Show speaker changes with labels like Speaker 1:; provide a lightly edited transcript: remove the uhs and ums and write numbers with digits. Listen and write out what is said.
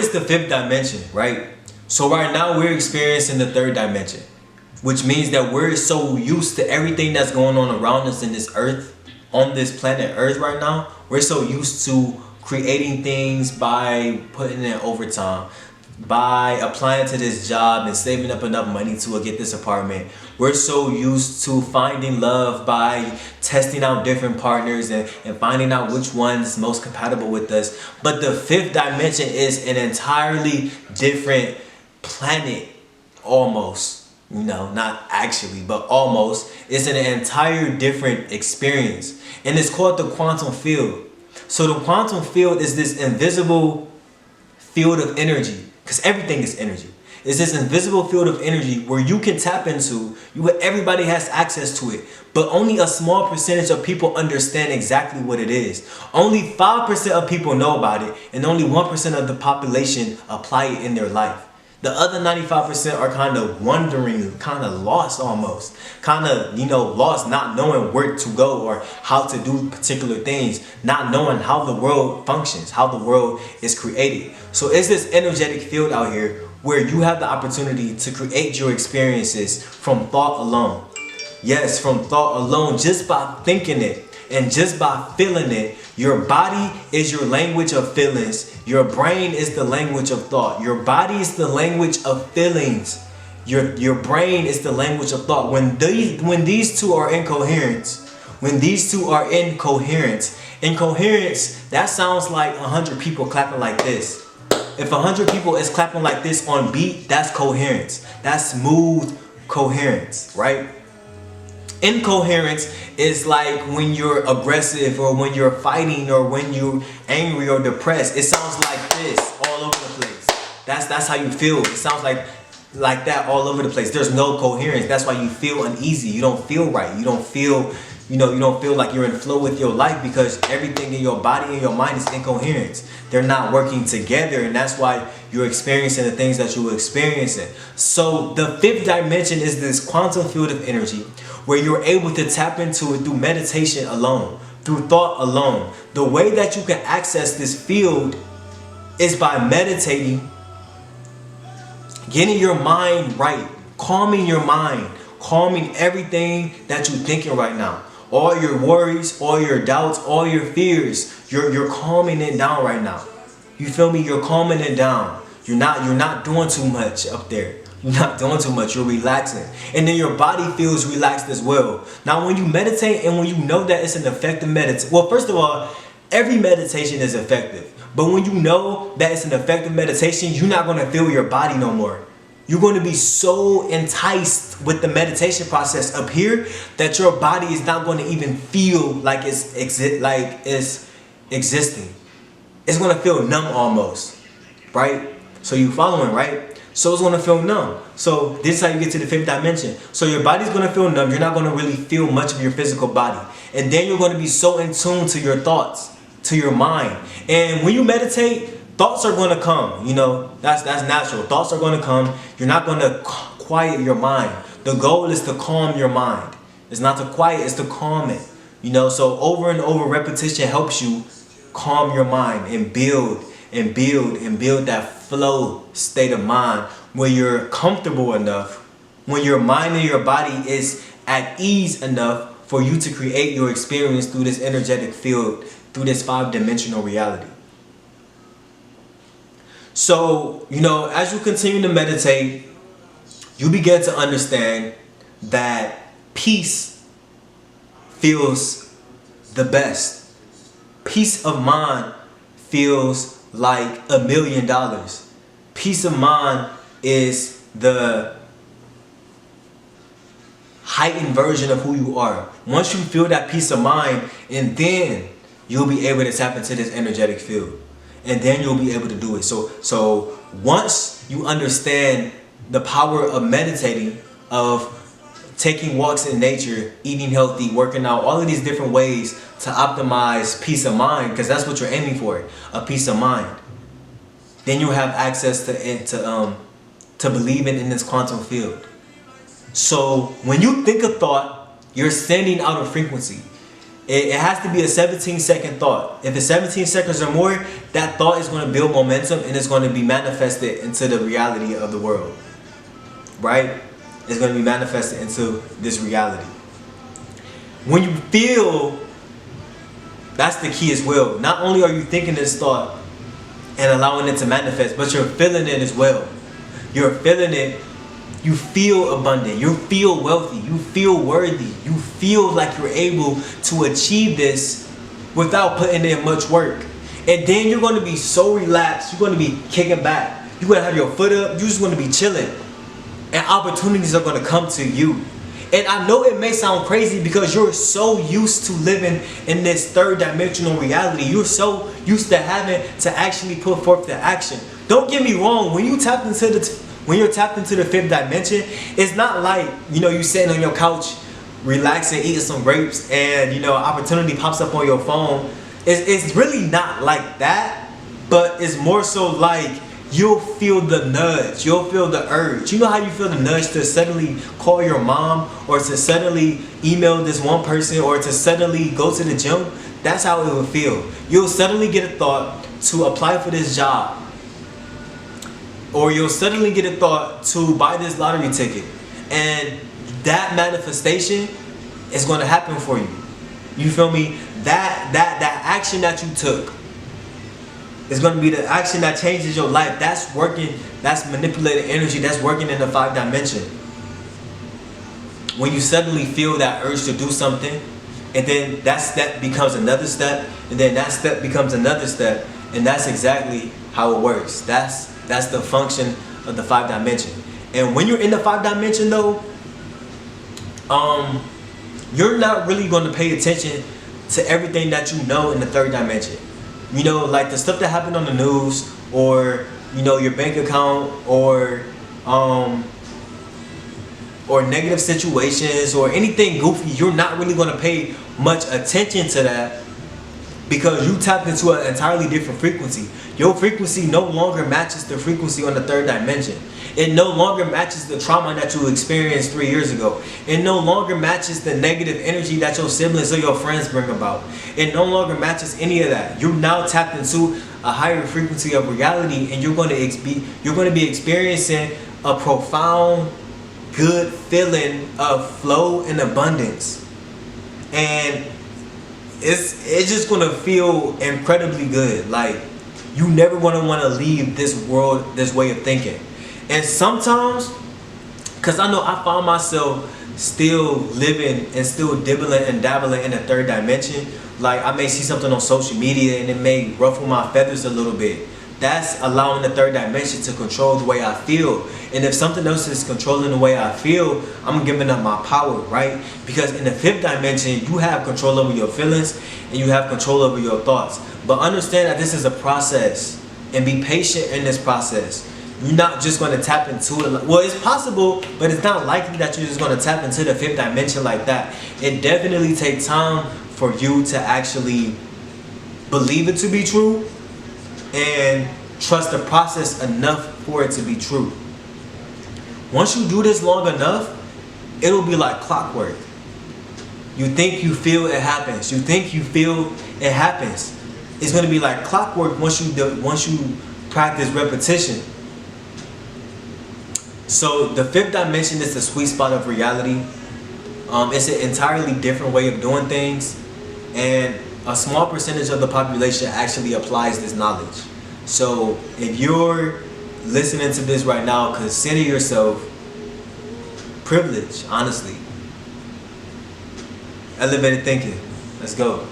Speaker 1: is the fifth dimension, right? So right now we're experiencing the third dimension, which means that we're so used to everything that's going on around us in this earth, on this planet Earth right now. We're so used to creating things by putting in overtime, by applying to this job and saving up enough money to get this apartment. We're so used to finding love by testing out different partners and finding out which one's most compatible with us. But the fifth dimension is an entirely different planet, almost. You know, not actually, but almost. It's an entire different experience. And it's called the quantum field. So the quantum field is this invisible field of energy, because everything is energy. It's this invisible field of energy where you can tap into, everybody has access to it, but only a small percentage of people understand exactly what it is. Only 5% of people know about it, and only 1% of the population apply it in their life. The other 95% are kind of wondering, kind of lost almost. Kind of, lost, not knowing where to go or how to do particular things. Not knowing how the world functions, how the world is created. So it's this energetic field out here where you have the opportunity to create your experiences from thought alone. Yes, from thought alone, just by thinking it. And just by feeling it. Your body is your language of feelings. Your brain is the language of thought. Your body is the language of feelings. Your brain is the language of thought. When these two are in coherence, incoherence, that sounds like 100 people clapping like this. If 100 people is clapping like this on beat, that's coherence. That's smooth coherence, right? Incoherence is like when you're aggressive or when you're fighting or when you're angry or depressed. It sounds like this all over the place. That's how you feel. It sounds like that all over the place. There's no coherence. That's why you feel uneasy. You don't feel right. You don't feel, you don't feel like you're in flow with your life because everything in your body and your mind is incoherence. They're not working together, and that's why you're experiencing the things that you're experiencing. So the fifth dimension is this quantum field of energy where you're able to tap into it through meditation alone, through thought alone. The way that you can access this field is by meditating, getting your mind right, calming your mind, calming everything that you're thinking right now. All your worries, all your doubts, all your fears, you're calming it down right now. You feel me? You're calming it down. You're not doing too much up there. You're not doing too much. You're relaxing. And then your body feels relaxed as well. Now, when you meditate and when you know that it's an effective meditation, well, first of all, every meditation is effective. But when you know that it's an effective meditation, you're not going to feel your body no more. You're going to be so enticed with the meditation process up here that your body is not going to even feel like it's existing. It's going to feel numb almost, right? So you following, right? So it's going to feel numb. So this is how you get to the fifth dimension. So your body's going to feel numb. You're not going to really feel much of your physical body. And then you're going to be so in tune to your thoughts, to your mind. And when you meditate, thoughts are going to come, that's natural. Thoughts are going to come. You're not going to quiet your mind. The goal is to calm your mind. It's not to quiet, it's to calm it. So over and over repetition helps you calm your mind and build that flow state of mind where you're comfortable enough, when your mind and your body is at ease enough for you to create your experience through this energetic field, through this 5-dimensional reality. So, as you continue to meditate, you begin to understand that peace feels the best. Peace of mind feels like $1 million. Peace of mind is the heightened version of who you are. Once you feel that peace of mind, and then you'll be able to tap into this energetic field. And then you'll be able to do it. So once you understand the power of meditating, of taking walks in nature, eating healthy, working out, all of these different ways to optimize peace of mind, because that's what you're aiming for, a peace of mind. Then you have access to believing in this quantum field. So when you think a thought, you're sending out a frequency. It has to be a 17-second thought. If it's 17 seconds or more, that thought is going to build momentum and it's going to be manifested into the reality of the world. Right? It's going to be manifested into this reality. When you feel, that's the key as well. Not only are you thinking this thought and allowing it to manifest, but you're feeling it as well. You're feeling it. You feel abundant. You feel wealthy. You feel worthy. You feel like you're able to achieve this without putting in much work. And then you're going to be so relaxed. You're going to be kicking back. You're going to have your foot up. You're just going to be chilling. And opportunities are going to come to you. And I know it may sound crazy because you're so used to living in this third dimensional reality. You're so used to having to actually put forth the action. Don't get me wrong. When you're tapped into the fifth dimension, it's not like, you sitting on your couch, relaxing, eating some grapes, and opportunity pops up on your phone. It's really not like that, but it's more so like you'll feel the nudge, you'll feel the urge. You know how you feel the nudge to suddenly call your mom, or to suddenly email this one person, or to suddenly go to the gym? That's how it will feel. You'll suddenly get a thought to apply for this job, or you'll suddenly get a thought to buy this lottery ticket, and that manifestation is going to happen for you. You feel me? That action that you took is going to be the action that changes your life. That's working. That's manipulated energy. That's working in the 5th dimension. When you suddenly feel that urge to do something, and then that step becomes another step, and then that step becomes another step, and that's exactly how it works. That's the function of the 5th dimension. And when you're in the 5th dimension, though, you're not really going to pay attention to everything that you know in the 3rd dimension. Like the stuff that happened on the news, or your bank account, or negative situations, or anything goofy. You're not really going to pay much attention to that, because you tapped into an entirely different frequency. Your frequency no longer matches the frequency on the 3rd dimension. It no longer matches the trauma that you experienced 3 years ago. It no longer matches the negative energy that your siblings or your friends bring about. It no longer matches any of that. You're now tapped into a higher frequency of reality, and you're going to be experiencing a profound, good feeling of flow and abundance. And it's just going to feel incredibly good. Like, you never want to leave this world, this way of thinking. And sometimes, because I know I found myself still living and still dibbling and dabbling in the 3rd dimension. Like, I may see something on social media and it may ruffle my feathers a little bit. That's allowing the 3rd dimension to control the way I feel. And if something else is controlling the way I feel, I'm giving up my power, right? Because in the 5th dimension, you have control over your feelings and you have control over your thoughts. But understand that this is a process, and be patient in this process. You're not just going to tap into it. Well, it's possible, but it's not likely that you're just going to tap into the 5th dimension like that. It definitely takes time for you to actually believe it to be true and trust the process enough for it to be true. Once you do this long enough, it'll be like clockwork. You think you feel, it happens. You think you feel, it happens. It's going to be like clockwork once you practice repetition. So the 5th dimension is the sweet spot of reality. It's an entirely different way of doing things, and a small percentage of the population actually applies this knowledge. So if you're listening to this right now, consider yourself privileged, honestly. Elevated thinking. Let's go.